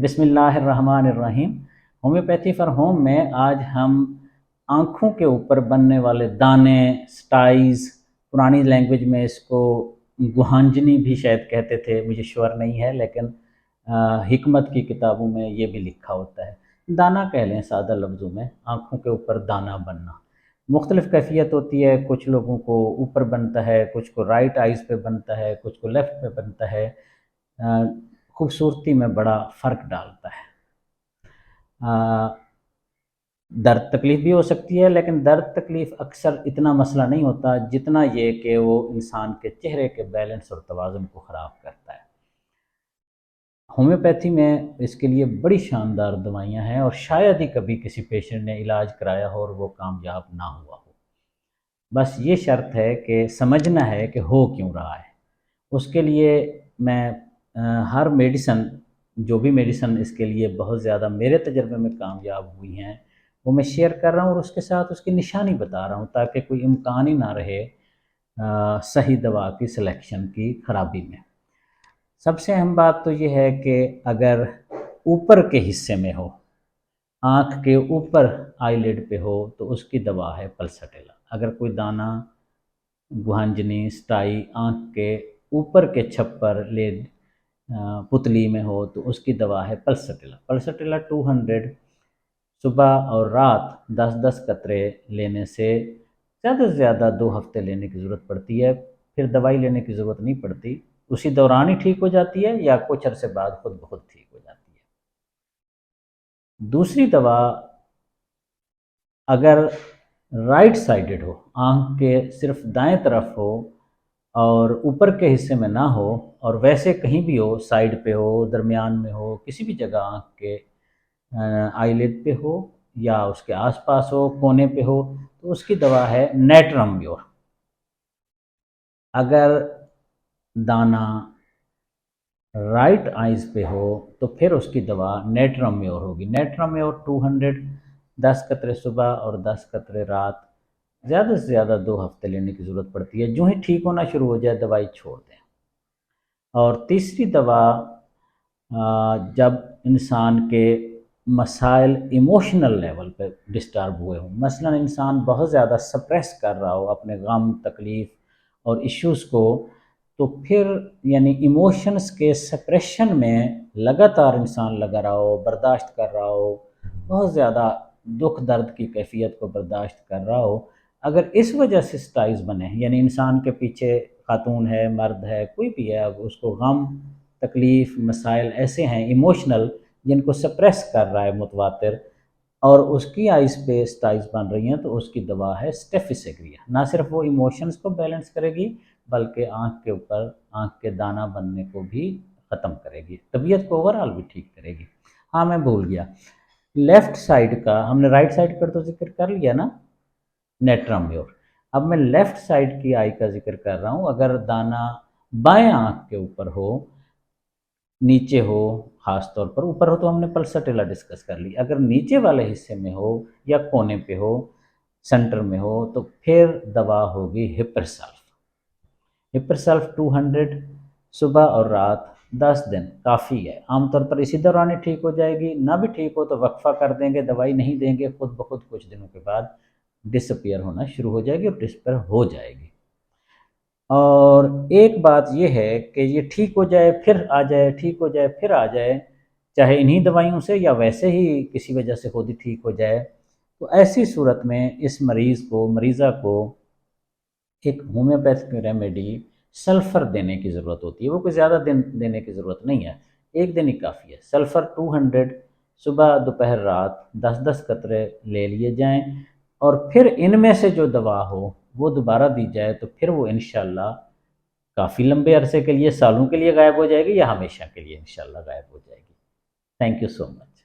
بسم اللہ الرحمن الرحیم۔ ہومیوپیتھی فار ہوم میں آج ہم آنکھوں کے اوپر بننے والے دانے، سٹائز، پرانی لینگویج میں اس کو گوہانجنی بھی شاید کہتے تھے، مجھے شور نہیں ہے، لیکن حکمت کی کتابوں میں یہ بھی لکھا ہوتا ہے۔ دانہ کہہ لیں سادہ لفظوں میں، آنکھوں کے اوپر دانہ بننا مختلف کیفیت ہوتی ہے۔ کچھ لوگوں کو اوپر بنتا ہے، کچھ کو رائٹ آئیز پہ بنتا ہے، کچھ کو لیفٹ پہ بنتا ہے۔ خوبصورتی میں بڑا فرق ڈالتا ہے۔ درد تکلیف بھی ہو سکتی ہے، لیکن درد تکلیف اکثر اتنا مسئلہ نہیں ہوتا جتنا یہ کہ وہ انسان کے چہرے کے بیلنس اور توازن کو خراب کرتا ہے۔ ہومیوپیتھی میں اس کے لیے بڑی شاندار دوائیاں ہیں، اور شاید ہی کبھی کسی پیشنٹ نے علاج کرایا ہو اور وہ کامیاب نہ ہوا ہو۔ بس یہ شرط ہے کہ سمجھنا ہے کہ ہو کیوں رہا ہے۔ اس کے لیے میں ہر میڈیسن، جو بھی میڈیسن اس کے لیے بہت زیادہ میرے تجربے میں کامیاب ہوئی ہیں، وہ میں شیئر کر رہا ہوں، اور اس کے ساتھ اس کی نشانی بتا رہا ہوں تاکہ کوئی امکان ہی نہ رہے صحیح دوا کی سلیکشن کی خرابی میں۔ سب سے اہم بات تو یہ ہے کہ اگر اوپر کے حصے میں ہو، آنکھ کے اوپر آئی لڈ پہ ہو، تو اس کی دوا ہے پلسٹیلا۔ اگر کوئی دانہ، گوہانجنی، سٹائی آنکھ کے اوپر کے چھپر، لڈ، پتلی میں ہو، تو اس کی دوا ہے پلسٹیلا۔ پلسٹیلا 200 صبح اور رات 10-10 قطرے لینے سے زیادہ سے زیادہ 2 ہفتے لینے کی ضرورت پڑتی ہے، پھر دوائی لینے کی ضرورت نہیں پڑتی، اسی دوران ہی ٹھیک ہو جاتی ہے یا کچھ عرصے بعد خود بخود ٹھیک ہو جاتی ہے۔ دوسری دوا اگر رائٹ سائیڈڈ ہو، آنکھ کے صرف دائیں طرف ہو اور اوپر کے حصے میں نہ ہو، اور ویسے کہیں بھی ہو، سائیڈ پہ ہو، درمیان میں ہو، کسی بھی جگہ آنکھ کے آئی لڈ پہ ہو یا اس کے آس پاس ہو، کونے پہ ہو، تو اس کی دوا ہے نیٹرم-میور۔ اگر دانہ رائٹ آئیز پہ ہو تو پھر اس کی دوا نیٹرم-میور ہوگی۔ نیٹرم-میور 200 10 قطرے صبح اور 10 قطرے رات، زیادہ سے زیادہ 2 ہفتے لینے کی ضرورت پڑتی ہے۔ جو ہی ٹھیک ہونا شروع ہو جائے دوائی چھوڑ دیں۔ اور تیسری دوا جب انسان کے مسائل ایموشنل لیول پہ ڈسٹرب ہوئے ہوں، مثلا انسان بہت زیادہ سپریس کر رہا ہو اپنے غم، تکلیف اور ایشوز کو، تو پھر یعنی ایموشنز کے سپریشن میں لگاتار انسان لگا رہا ہو، برداشت کر رہا ہو، بہت زیادہ دکھ درد کی کیفیت کو برداشت کر رہا ہو، اگر اس وجہ سے سٹائز بنے، یعنی انسان کے پیچھے خاتون ہے، مرد ہے، کوئی بھی ہے، اب اس کو غم، تکلیف، مسائل ایسے ہیں ایموشنل جن کو سپریس کر رہا ہے متواتر، اور اس کی آئیز پہ سٹائز بن رہی ہیں، تو اس کی دوا ہے اسٹیفیسیگریا۔ نہ صرف وہ ایموشنز کو بیلنس کرے گی، بلکہ آنکھ کے اوپر آنکھ کے دانہ بننے کو بھی ختم کرے گی، طبیعت کو اوورآل بھی ٹھیک کرے گی۔ ہاں میں بھول گیا، لیفٹ سائیڈ کا ہم نے رائٹ سائیڈ پر تو ذکر کر لیا نا، نیٹرم-میور۔ اب میں لیفٹ سائیڈ کی آئی کا ذکر کر رہا ہوں۔ اگر دانہ بائیں آنکھ کے اوپر ہو، نیچے ہو، خاص طور پر اوپر ہو تو ہم نے پلسٹیلا ڈسکس کر لی، اگر نیچے والے حصے میں ہو یا کونے پہ ہو، سینٹر میں ہو، تو پھر دوا ہوگی ہپرسلف۔ ہپرسلف 200 صبح اور رات 10 دن کافی ہے، عام طور پر اسی دوران ہی ٹھیک ہو جائے گی۔ نہ بھی ٹھیک ہو تو وقفہ کر دیں گے، دوائی نہیں دیں گے، خود بخود کچھ دنوں کے بعد ڈس اپیئر ہونا شروع ہو جائے گی اور ڈسپیئر ہو جائے گی۔ اور ایک بات یہ ہے کہ یہ ٹھیک ہو جائے پھر آ جائے، ٹھیک ہو جائے پھر آ جائے، چاہے انہی دوائیوں سے یا ویسے ہی کسی وجہ سے خود ہی ٹھیک ہو جائے، تو ایسی صورت میں اس مریضہ کو ایک ہومیوپیتھک ریمیڈی سلفر دینے کی ضرورت ہوتی ہے۔ وہ کوئی زیادہ دن دینے کی ضرورت نہیں ہے، 1 دن ہی کافی ہے۔ سلفر 200 صبح، دوپہر، رات 10-10 قطرے لے لیے جائیں، اور پھر ان میں سے جو دوا ہو وہ دوبارہ دی جائے، تو پھر وہ انشاءاللہ کافی لمبے عرصے کے لیے، سالوں کے لیے غائب ہو جائے گی، یا ہمیشہ کے لیے انشاءاللہ غائب ہو جائے گی۔ Thank you so much.